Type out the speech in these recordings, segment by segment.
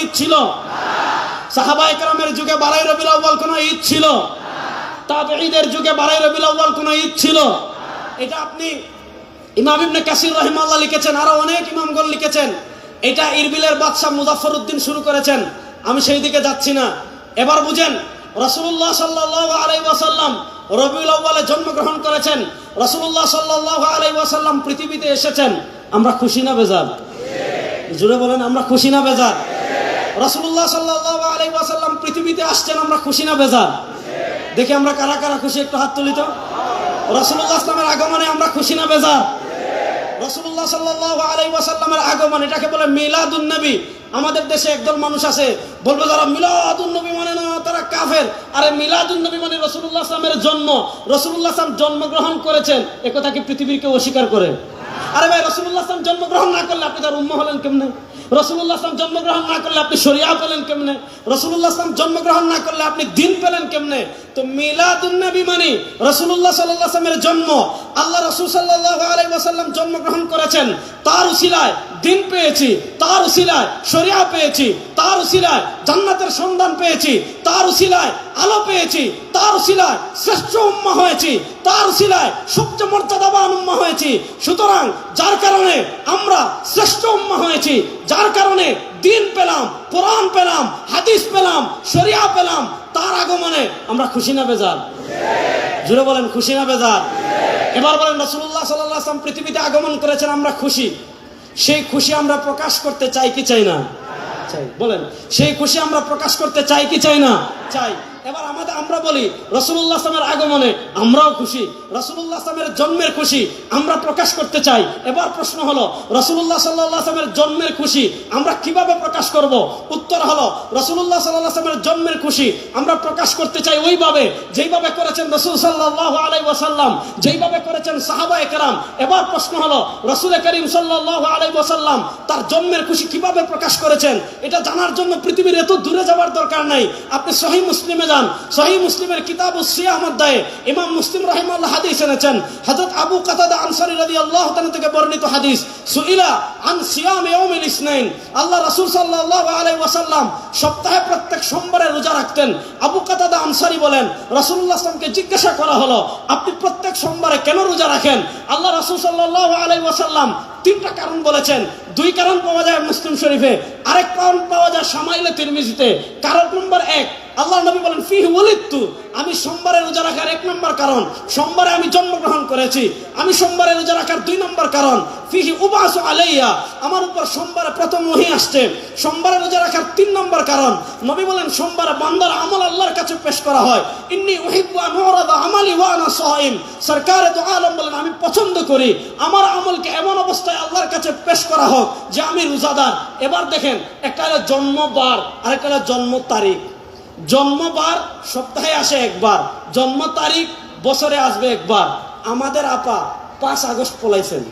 ঈদ ছিল? সাহাবায়ে কেরামের যুগে 12ই রবিউল আউয়াল কোনো ঈদ ছিল? তাবেঈদের যুগে 12ই রবিউল আউয়াল কোনো ঈদ ছিল? এটা আপনি ইমাম ইবনে কাসির রাহিমাহুল্লাহ লিখেছেন, আরো অনেক ইমামগণ লিখেছেন। এটা ইরবিলের বাদশা মুজাফফরউদ্দিন শুরু করেছেন, আমি সেই দিকে যাচ্ছি না। এবার বুঝেন, রাসূলুল্লাহ সাল্লাল্লাহু আলাইহি ওয়াসাল্লাম রবিউল আউয়ালে জন্মগ্রহণ করেছেন। রাসূলুল্লাহ সাল্লাল্লাহু আলাইহি ওয়াসাল্লাম পৃথিবীতে এসেছেন, আমরা খুশি না বেজার? জোরে বলেন, আমরা খুশি না বেজার? রাসূলুল্লাহ সাল্লাল্লাহু আলাইহি ওয়াসাল্লাম পৃথিবীতে আসছেন, আমরা খুশি না বেজার? দেখি আমরা কারা কারা খুশি, একটু হাত তুলি তো। রাসূলুল্লাহ ইসলামের আগমনে আমরা খুশি না বেজার? রাসূলুল্লাহ সাল্লাল্লাহু আলাইহি ওয়াসাল্লামের আগমন, এটাকে বলে মিলাদুন নবী। আমাদের দেশে একদল মানুষ আছে, বলবে যারা মিলাদুন নবী মানে না তারা কাফের। আরে মিলাদুন নবী মানে রাসূলুল্লাহ সাল্লামের জন্ম, রাসূলুল্লাহ সাল্লাম জন্মগ্রহণ করেছেন, এ কথা কি পৃথিবীর কেউ অস্বীকার করে? আরে ভাই, রাসূলুল্লাহ সাল্লাম জন্মগ্রহণ না করলে আপনি তার উম্মাহ হলেন কেমনে? রাসূলুল্লাহ সাল্লাম জন্মগ্রহণ না করলে আপনি শরিয়া পেলেন কেমনে? রাসূলুল্লাহ সাল্লাম জন্মগ্রহণ না করলে আপনি দ্বীন পেলেন কেমনে? তো মিলাদুন নবী মানে রাসূলুল্লাহ সাল্লাল্লাহু আলাইহি ওয়াসাল্লামের জন্ম। আল্লাহ রাসূল সাল্লাল্লাহু আলাইহি ওয়াসাল্লাম জন্মগ্রহণ করেছেন, তার উসিলায় দ্বীন পেয়েছি, তার উসিলায় শরিয়া পেয়েছি, তার উসিলায় জান্নাতের সন্ধান পেয়েছি, তার উসিলায় আলো পেয়েছি, তার উসিলায় শ্রেষ্ঠ উম্মাহ হয়েছি, তার উসিলায় সবচেয়ে মর্যাদাবান উম্মাহ হয়েছি। সুতরাং যার কারণে আমরা শ্রেষ্ঠ উম্মাহ হয়েছি, যার কারণে দ্বীন পেলাম, কোরআন পেলাম, হাদিস পেলাম, শরিয়া পেলাম, তার আগমনে আমরা খুশি না বেজার? জোরে বলেন, খুশি না বেজার? এবার বলেন, রাসূলুল্লাহ সাল্লাল্লাহু আলাইহি ওয়াসাল্লাম পৃথিবীতে আগমন করেছেন, আমরা খুশি। সেই খুশি আমরা প্রকাশ করতে চাই কি চাই না? চাই। বলেন, সেই খুশি আমরা প্রকাশ করতে চাই কি চাই না? চাই। এবার আমরা বলি রাসূলুল্লাহ সাল্লাল্লাহু আলাইহি ওয়াসাল্লামের আগমনে আমরাও খুশি, রাসূলুল্লাহ সাল্লাল্লাহু আলাইহি ওয়াসাল্লামের জন্মের খুশি আমরা প্রকাশ করতে চাই। এবার প্রশ্ন হলো, রাসূলুল্লাহ সাল্লাল্লাহু আলাইহি ওয়াসাল্লামের জন্মের খুশি আমরা কিভাবে প্রকাশ করব? উত্তর হলো, রাসূলুল্লাহ সাল্লাল্লাহু আলাইহি ওয়াসাল্লামের জন্মের খুশি আমরা প্রকাশ করতে চাই ওইভাবে যেইভাবে করেছেন রাসূল সাল্লাল্লাহু আলাইহি ওয়াসাল্লাম, যেইভাবে করেছেন সাহাবায়ে কেরাম। এবার প্রশ্ন হলো, রাসূল করিম সাল্লাল্লাহু আলাইহি ওয়াসাল্লাম তার জন্মের খুশি কিভাবে প্রকাশ করেছেন? এটা জানার জন্য পৃথিবীর এত দূরে যাওয়ার দরকার নাই। আপনি সহিহ মুসলিমে যান, সহিহ মুসলিমের কিতাবুস সিয়াম অধ্যায়ে ইমাম মুসলিম রাহিমাহুল্লাহ হাদিস এনেছেন। হযরত আবু কাতাদা আনসারী রাদিয়াল্লাহু তাআলা থেকে বর্ণিত হাদিস, সুইলা আন সিয়াম ইয়াউমিল ইসনাইন। আল্লাহ রাসূল সাল্লাল্লাহু আলাইহি ওয়াসাল্লাম সপ্তাহে প্রত্যেক সোমবারে রোজা রাখতেন। আবু কাতাদা আনসারী বলেন, রাসূলুল্লাহ সাল্লাল্লাহু আলাইহি ওয়াসাল্লামকে জিজ্ঞাসা করা হলো, আপনি প্রত্যেক সোমবারে কেন রোজা রাখেন? আল্লাহ রাসূল সাল্লাল্লাহু আলাইহি ওয়াসাল্লাম তিনটা কারণ বলেছেন। দুই কারণ পাওয়া যায় মুসলিম শরীফে, আরেক কারণ পাওয়া যায় শামাইলে তিরমিজিতে। কারণ নম্বর 1, আল্লাহ নবী বলেন, ফিহি ওয়ালিদতু, আমি সোমবারে রোজা রাখার 1 নম্বর কারণ, সোমবারে আমি জন্মগ্রহণ করেছি। আমি সোমবারে রোজা রাখার 2 নম্বর কারণ, ফিহি উবাসু আলাইয়া, আমার উপর সোমবারে প্রথম ওহী আসছে। সোমবারে রোজা রাখার 3 নম্বর কারণ, নবী বলেন সোমবারে বান্দার আমল আল্লাহর কাছে পেশ করা হয়। ইন্নী উহিব্বু আন উরাদা আমালি ওয়া আনা সাইম, সরকারে দু আলম বলেন, আমি পছন্দ করি আমার আমলকে এমন অবস্থায় আল্লাহর কাছে পেশ করা হোক যে আমি রোজাদার। এবার দেখেন, একটা হলো জন্মবার আর একটা হলো জন্ম তারিখ। জন্মবার সপ্তাহে আসে একবার, জন্ম তারিখ বছরে আসবে একবার। আমাদের আপা 5 আগস্ট পলাইছেন।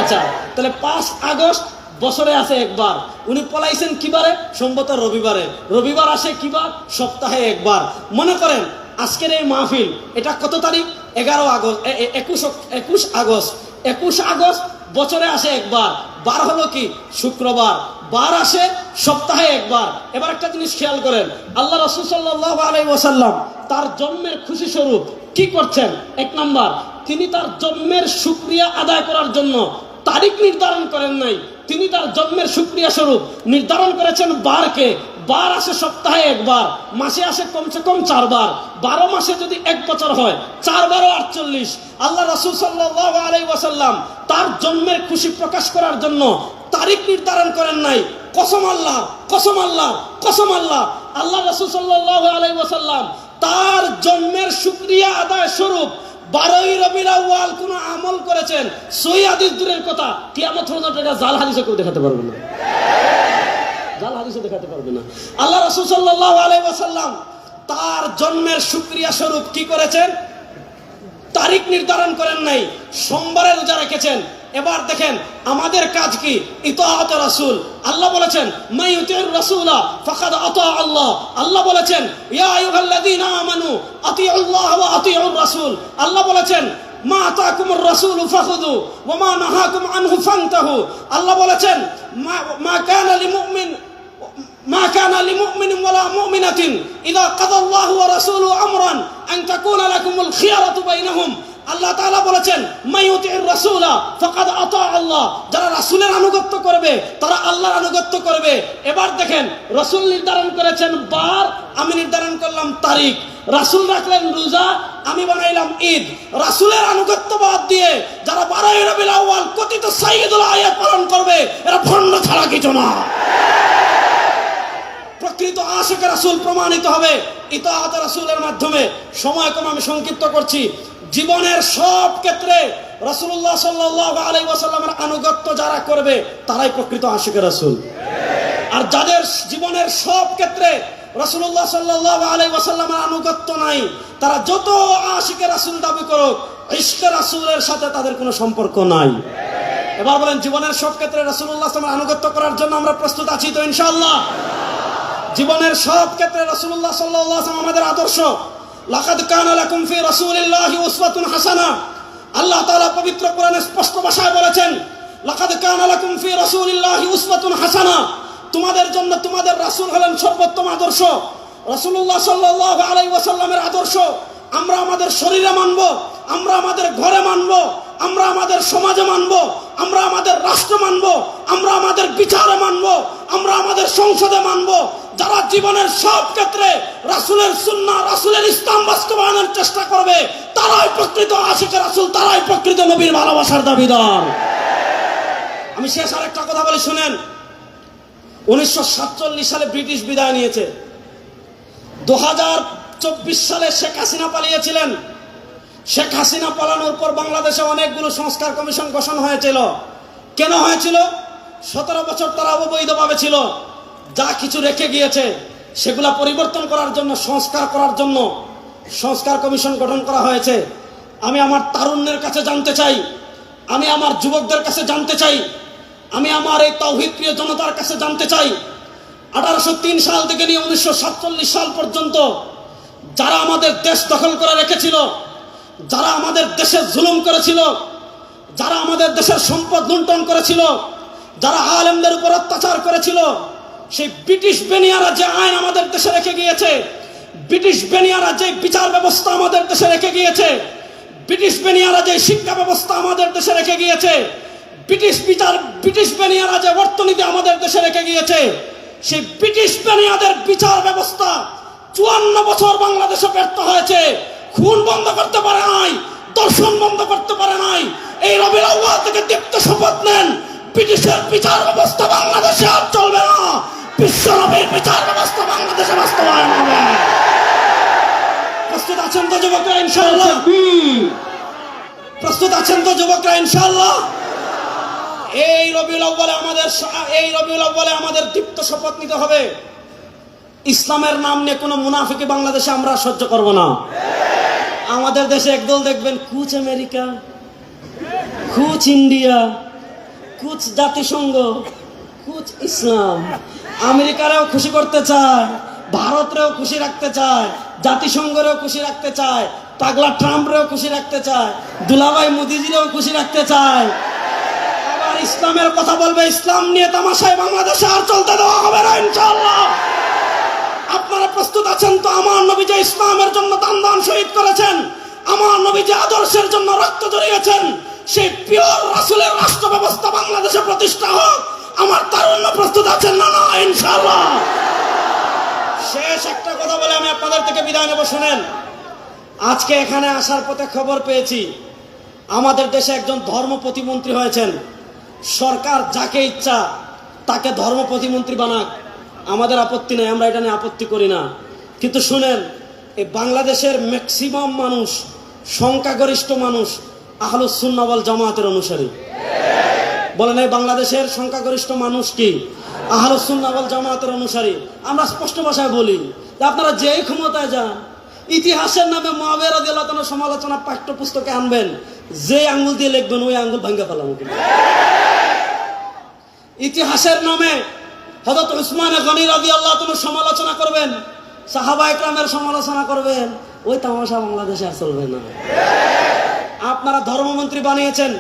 আচ্ছা, তাহলে 5 আগস্ট বছরে আসে একবার। উনি পলাইছেন কিবারে? সম্ভবত রবিবারে। রবিবার আসে কিবার? সপ্তাহে একবার। মনে করেন আজকের এই মাহফিল, এটা কত তারিখ? 11 আগস্ট, 21 আগস্ট। 21 আগস্ট বছরে আসে একবার। বার হলো কি? শুক্রবার। বার আসে সপ্তাহে একবার। এবার একটা জিনিস খেয়াল করেন, আল্লাহ রাসূল সাল্লাল্লাহু আলাইহি ওয়াসাল্লাম তার জন্মের খুশি স্বরূপ কি করছেন? 1 নাম্বার, তিনি তার জন্মের শুকরিয়া আদায় করার জন্য তারিখ নির্ধারণ করেন নাই, তিনি তার জন্মের শুকরিয়া স্বরূপ নির্ধারণ করেছেন বারকে। বার আসে সপ্তাহে একবার, মাসে আসে কমসে কম 4 বার। 12 মাসে যদি 1 বছর হয়, 4 বার 48। আল্লাহ রাসূল সাল্লাল্লাহু আলাইহি ওয়াসাল্লাম তার জন্মের খুশি প্রকাশ করার জন্য তারিখ নির্ধারণ করেন নাই। কসম আল্লাহ, কসম আল্লাহ, কসম আল্লাহ, আল্লাহ রাসূল সাল্লাল্লাহু আলাইহি ওয়াসাল্লাম তার জন্মের শুকরিয়া আদায় স্বরূপ 12ই রবিউল আউয়াল কোন আমল করেছেন, সহিহ হাদিস দূরের কথা, কিয়ামত পর্যন্ত এটা জাল হাদিসে কেউ দেখাতে পারবে না। জাল হাদিসে দেখাতে পারবে না। আল্লাহ রাসূল সাল্লাল্লাহু আলাইহি ওয়াসাল্লাম তার জন্মের শুকরিয়া স্বরূপ কি করেছেন? তারিখ নির্ধারণ করেন নাই, সোমবারে রোজা রেখেছেন। এবার দেখেন আমাদের কাজ কি? ইতাআত রাসূল। আল্লাহ বলেছেন, মান ইউতিউর রাসূলা ফাকাদ আতা আল্লাহ। আল্লাহ বলেছেন, ইয়া আইয়ুহাল্লাযীনা আমানু আতিউল্লাহ ওয়া আতিউর রাসূল। আল্লাহ বলেছেন, মা আতাকুমুর রাসূলু ফাখুযু ওয়া মা নাহাকুম আনহু ফান্তাহু। আল্লাহ বলেছেন, মা কানা লিমুমিন কানা লিমুমিনিন ওয়ালা মুমিনাতিন ইযা কাদাল্লাহু ওয়া রাসূলুহু আমরান আন তাকুনা লাকুমুল খিয়ারাতু বাইনাহুম। আল্লাহ তাআলা বলেছেন মাইয়ুতির রাসূলা ফাকাদ আতা আল্লাহ, যারা রাসূলের আনুগত্য করবে তারা আল্লাহর আনুগত্য করবে। এবার দেখেন, রাসূল নির্ধারণ করেছেন বার, আমি নির্ধারণ করলাম তারিখ। রাসূল রাখলেন রোজা, আমি বানাইলাম ঈদ। রাসূলের আনুগত্য বাদ দিয়ে যারা 12 রবিউল আউয়াল কথিত সাইয়্যিদুল আয়াত পালন করবে, এরা ভণ্ড ছাড়া কিছু না। প্রকৃত আশিকে রাসূল প্রমাণিত হবে ইতাআত রাসূলের মাধ্যমে। সময় কম, আমি সংক্ষিপ্ত করছি। জীবনের সব ক্ষেত্রে রাসূলুল্লাহ সাল্লাল্লাহু আলাইহি ওয়াসাল্লামের আনুগত্য যারা করবে তারাই প্রকৃত আশিকে রাসূল। আর যাদের জীবনের সব ক্ষেত্রে রাসূলুল্লাহ সাল্লাল্লাহু আলাইহি ওয়াসাল্লামের আনুগত্য নাই, তারা যত আশিকে রাসূল দাবি করুক, ইশকে রাসূলের সাথে তাদের কোনো সম্পর্ক নাই। এবার বলেন, জীবনের সব ক্ষেত্রে রাসূলুল্লাহ সাল্লাল্লাহু আলাইহি ওয়াসাল্লামের আনুগত্য করার জন্য আমরা প্রস্তুত আছি তো ইনশাআল্লাহ? জীবনের সব ক্ষেত্রে রাসূলুল্লাহ সাল্লাল্লাহু আলাইহি ওয়াসাল্লাম আমাদের আদর্শ। লাকাদ কানা লাকুম ফি রাসূলিল্লাহি উসওয়াতুন হাসানাহ। আল্লাহ তাআলা পবিত্র কোরআনে স্পষ্ট ভাষায় বলেছেন, লাকাদ কানা লাকুম ফি রাসূলিল্লাহি উসওয়াতুন হাসানাহ। তোমাদের জন্য তোমাদের রাসূল হলেন সর্বোত্তম আদর্শ। রাসূলুল্লাহ সাল্লাল্লাহু আলাইহি ওয়াসাল্লামের আদর্শ আমরা আমাদের শরীরে মানব, আমরা আমাদের ঘরে মানব, আমরা আমাদের সমাজে মানব, আমরা আমাদের রাষ্ট্র মানব, আমরা আমাদের বিচারে মানব, আমরা আমাদের সংসদে মানব। যারা জীবনের সব ক্ষেত্রে রাসূলের সুন্নাহ, রাসূলের ইসলাম বাস্তবায়নের চেষ্টা করবে, তারাই প্রকৃত আশিকে রাসূল, তারাই প্রকৃত নবীর ভালোবাসার দাবিদার। আমি শেষ আরেকটা কথা বলি, শুনেন। 1947 সালে ব্রিটিশ বিদায় নিয়েছে। 2024 সালে শেখ হাসিনা পালিয়েছিলেন। শেখ হাসিনা পালানোর পর বাংলাদেশে অনেকগুলো সংস্কার কমিশন গঠন হয়েছিল। কেন হয়েছিল? 17 বছর তারা অবৈধভাবে ছিল। যা কিছু রেখে গিয়েছে সেগুলা পরিবর্তন করার জন্য, সংস্কার করার জন্য সংস্কার কমিশন গঠন করা হয়েছে। আমি আমার তারুণ্যের কাছে জানতে চাই, আমি আমার যুবকদের কাছে জানতে চাই, আমি আমার এই তাওহীদ প্রিয় জনতার কাছে জানতে চাই, 1803 সাল থেকে নিয়ে 1947 সাল পর্যন্ত যারা আমাদের দেশ দখল করে রেখেছিল, যারা আমাদের দেশে জুলুম করেছিল, যারা আমাদের দেশের সম্পদ লুণ্ঠন করেছিল, যারা আলেমদের উপর অত্যাচার করেছিল, সেই ব্রিটিশ বেনিয়ারা যে আইন আমাদের দেশে রেখে গিয়েছে, ব্রিটিশ বেনিয়ারা যে বিচার ব্যবস্থা আমাদের দেশে রেখে গিয়েছে, ব্রিটিশ বেনিয়ারা যে শিক্ষা ব্যবস্থা আমাদের দেশে রেখে গিয়েছে, ব্রিটিশ বেনিয়ারা যে অর্থনীতি আমাদের দেশে রেখে গিয়েছে, সেই ব্রিটিশ বেনিয়াদের বিচার ব্যবস্থা 54 বছর বাংলাদেশে ব্যর্থ হয়েছে। খুন বন্ধ করতে পারে নাই, দর্শন বন্ধ করতে পারে নাই। এই রবিউল আউয়াল থেকে দীপ্ত শপথ নেন, ব্রিটিশের বিচার ব্যবস্থা বাংলাদেশে আর চলবে না, বিশ্ব নবীর বিচার ব্যবস্থা বাংলাদেশে বাস্তবায়ন হবে। প্রস্তুত আছেন তো যুবকরা ইনশাআল্লাহ? প্রস্তুত আছেন তো যুবকরা ইনশাআল্লাহ? এই রবিউল আউয়ালে আমাদের দীপ্ত শপথ নিতে হবে, ইসলামের নাম নিয়ে কোনো মুনাফিকি বাংলাদেশে আমরা সহ্য করব না। আমাদের দেশে একদল দেখবেন কুচ আমেরিকা, কুচ ইন্ডিয়া, কুচ জাতিসংঘ, কুচ ইসলাম। আমেরিকারেও খুশি করতে চায়, ভারতরেও খুশি রাখতে চায়, জাতিসংঘরেও খুশি রাখতে চায়, পাগলা ট্রাম্পরেও খুশি রাখতে চায়, দুলাভাই মোদিজিরেও খুশি রাখতে চায়। আবার ইসলামের কথা বলবে, ইসলাম নিয়ে তামাশায় বাংলাদেশে আর চলতে দেওয়া হবে না ইনশাআল্লাহ। আপনারা প্রস্তুত আছেন তো? আমার নবী যে ইসলামের জন্য দান শহীদ করেছেন, আমার নবী যে আদর্শের জন্য রক্ত ঝরিয়েছেন, সেই পিওর রাসূলের রাষ্ট্র ব্যবস্থা বাংলাদেশে প্রতিষ্ঠা হোক। আমার তারুণ্য প্রস্তুত আছেন না? না ইনশাআল্লাহ। শেষ একটা কথা বলে আমি আপনাদের থেকে বিদায় নেব, শুনেন। আজকে এখানে আসার পথে খবর পেয়েছি আমাদের দেশে একজন ধর্ম প্রতিমন্ত্রী হয়েছেন। সরকার যাকে ইচ্ছা তাকে ধর্ম প্রতিমন্ত্রী বানাক, আমাদের আপত্তি নেই, আমরা এটা নিয়ে আপত্তি করি না। কিন্তু শুনেন, এই বাংলাদেশের ম্যাক্সিমাম মানুষ, সংখ্যাগরিষ্ঠ মানুষ আহলুস সুন্নাহ ওয়াল জামাতের অনুসারী। বলেন, এই বাংলাদেশের সংখ্যাগরিষ্ঠ মানুষ কি? আহলুস সুন্নাহ ওয়াল জামাতের অনুসারী। আমরা স্পষ্ট ভাষায় বলি যে আপনারা যেই ক্ষমতায় যান, ইতিহাসের নামে মুআবিয়া রাদিয়াল্লাহু তাআলার সমালোচনা পাঠ্যপুস্তকে আনবেন, যে আঙ্গুল দিয়ে লিখবেন ওই আঙ্গুল ভাঙা ফেলাবো। ইতিহাসের নামে হযরত উসমান গনি রাদিয়াল্লাহু তাআলার সমালোচনা করবেন, সাহাবা ইকরামের সমালোচনা করবেন, ওই তামাশা বাংলাদেশে আর চলবে না। আপনারা ধর্মমন্ত্রী বানিয়েছেন,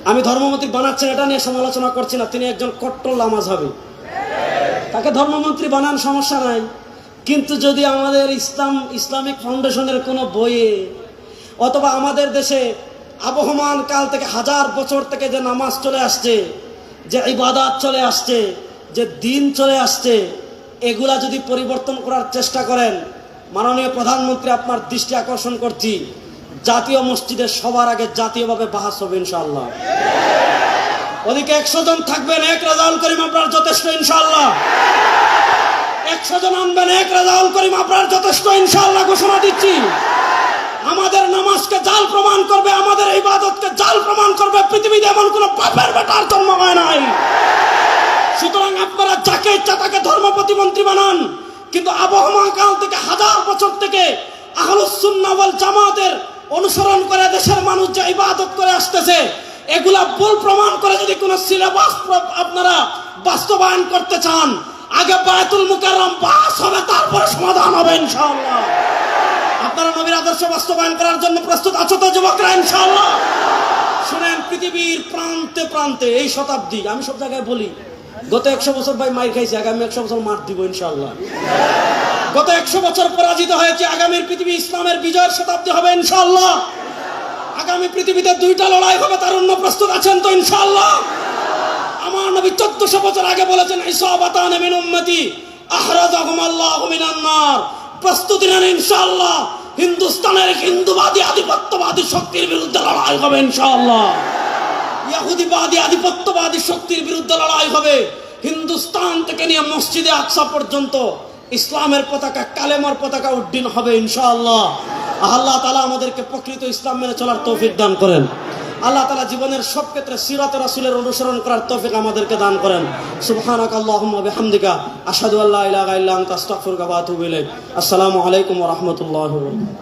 আমি ধর্মমন্ত্রী বানাচ্ছেন এটা নিয়ে সমালোচনা করছি না, তিনি একজন কট্টর লামাযহাবী। তাকে ধর্মমন্ত্রী বানান, সমস্যা নাই। কিন্তু যদি আমাদের ইসলামিক ফাউন্ডেশনের কোনো বইয়ে অথবা আমাদের দেশে আবহমান কাল থেকে হাজার বছর থেকে যে নামাজ চলে আসছে, যে ইবাদত চলে আসছে, যে দিন চলে আসছে, এগুলা যদি পরিবর্তন করার চেষ্টা করেন, মাননীয় প্রধানমন্ত্রী আপনার দৃষ্টি আকর্ষণ করছি, জাতীয় মসজিদে সবার আগে জাতীয়ভাবে বাহাস হবে ইনশাআল্লাহ। ওদিকে 100 জন থাকবেন, এক রেজাউল করিম আপনার যথেষ্ট ইনশাআল্লাহ। 100 জন আনবেন, এক রেজাউল করিম আপনার যথেষ্ট ইনশাআল্লাহ ঘোষণা দিচ্ছি। আমাদের নামাজকে জাল প্রমাণ করবে, আমাদের ইবাদতকে জাল প্রমাণ করবে পৃথিবীতে এমন কোন পাপের বেটার জন্ম হয় নাই। সুতরাং আপনারা যাকে ইচ্ছা তাকে ধর্ম প্রতিমন্ত্রী বানান, কিন্তু আবহমান কাল থেকে হাজার বছর থেকে আহলুস সুন্নাহ ওয়াল জামাতের অনুসরণ করে দেশের মানুষ যে ইবাদত করে আসতেছে, এগুলা ভুল প্রমাণ করে যদি কোন সিলেবাস আপনারা বাস্তবায়ন করতে চান, আগে বায়তুল মুকাররম পাস হবে, তারপরে সমাধান হবে ইনশাআল্লাহ। আপনারা নবীর আদর্শ বাস্তবায়ন করার জন্য প্রস্তুত আছো তো যুবকরা ইনশাআল্লাহ? শুনেন, পৃথিবীর প্রান্তে প্রান্তে এই শতাব্দী, আমি সব জায়গায় বলি, গত 100 বছর ভাই মার খাইছে, আগামী 100 বছর মার দিব ইনশাআল্লাহ। গত 100 বছর পরাজিত হয়েছে, আগামীর পৃথিবী ইসলামের বিজয়ের শতাব্দী হবে ইনশাআল্লাহ। আগামী পৃথিবীতে 2টা লড়াই হবে, তারুণ্য প্রস্তুত আছেন তো ইনশাআল্লাহ? আমার নবী 1400 বছর আগে বলেছেন, ইসাবাতান মিন উম্মতি আহরাজাহুম আল্লাহু মিনান নার। প্রস্তুতি নেন ইনশাআল্লাহ। হিন্দুস্তানের হিন্দুবাদী আধিপত্যবাদী শক্তির বিরুদ্ধে লড়াই হবে ইনশাআল্লাহ। ইহুদিবাদী আধিপত্যবাদী শক্তির বিরুদ্ধে লড়াই হবে। হিন্দুস্তান থেকে নিয়ে মসজিদে আকসা পর্যন্ত ইসলামের পতাকা, কালেমার পতাকা উড্ডীন হবে ইনশাআল্লাহ। আল্লাহ তাআলা আমাদেরকে প্রকৃত ইসলাম মেনে চলার তৌফিক দান করেন। আল্লাহ তাআলা জীবনের সব ক্ষেত্রে সিরাত রাসূলের অনুসরণ করার তৌফিক আমাদেরকে দান করেন। সুবহানাকা আল্লাহুম্মা বিহামদিকা আশহাদু আল্লা ইলাহা ইল্লা আনতা আস্তাগফিরুকা ওয়া আতুবু ইলাইক। আসসালামু আলাইকুম ওয়া রাহমাতুল্লাহি ওয়া বারাকাতুহু।